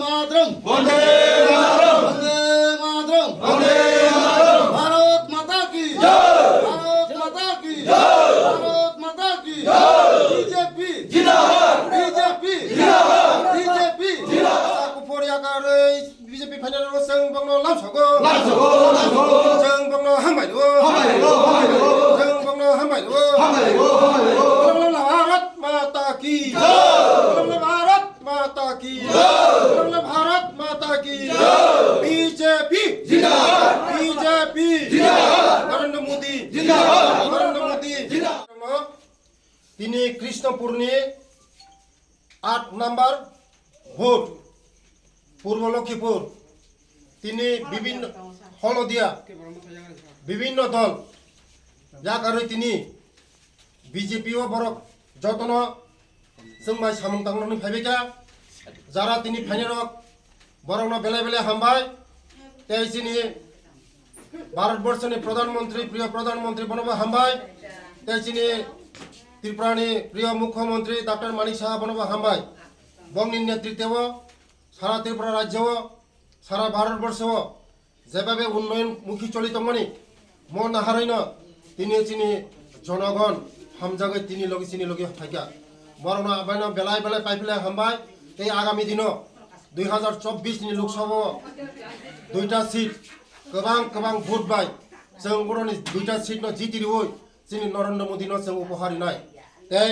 মাতরম বন্দে মাতরম বন্দে মাতরম বন্দে মাতরম ভারত মাতা কি জয় ভারত মাতা কি জয় ভারত মাতা কি জয় বিজেপি জিন্দাবাদ বিজেপি জিন্দাবাদ বিজেপি জিন্দাবাদ কুফরি আকারে বিজেপি ফাইনাল जों बंगलो लामसगो जों बंगलो हामबायदो जों बंगलो हामबायदो भारत माता की जय भारत माता की जय भारत माता की जय बीजेपी जिंदाबाद बीजेपी जिंदाबाद नरेंद्र मोदी जिंदाबाद नरेंद्र मोदी जिंदाबाद তিনি কৃষ্ণপুরনি 8 নম্বর ভোট পূর্ব লক্ষ্মীপুর তিনি বিভিন্ন হলদিয়া বিভিন্ন দল যা কারণে তিনি বিজেপিও বড় যতন जोंबाय सामुं तांनानै फायबायका যারা তিনি ফাইনালক বরংনা বেলে বেলে হামবাय তেইसिनि ভারতবর্ষनि প্রধানমন্ত্রী প্রিয় প্রধানমন্ত্রী বনব হামবাय তেইसिनि ত্রিপুরানি প্রিয় মুখ্যমন্ত্রী ডক্টর মানিক সাহা বনব হামবাय বংনি নেতৃত্বে সারা ত্রিপুরা রাজ্য সারা ভারতবর্ষ যেভাবে উন্নয়নমুখী চলিতমনি মন নাহারৈন তিনি চিনি জনগণ হামজাগৈ তিনি লগে ফাইকা বরং আবাইন বেলায় বেলায় পাইফেলে হামবাय এই আগামী দিন 2024 नि লোকসভা দুইটা সিট गोबां ভোট বাই जों बर'नि দুইটা সিট ন জিতিরিবই চিনি নরেন্দ্र मोदी ন जों উপহার নাই তাই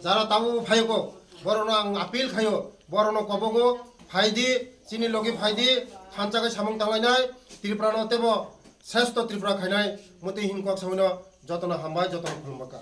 যারা তাও ফাইগো বরং আং আপিল খায়ো বরং কবগো ফাইদি চিনি লগে ফাইদি খানচাকে সামং তাंलायनाय ত্রিপুরা নতেব শ্রেষ্ঠ ত্রিপুরা খাইনাय মতে হিনকক সামনে যতন হামबाय যতन खुलुमबाका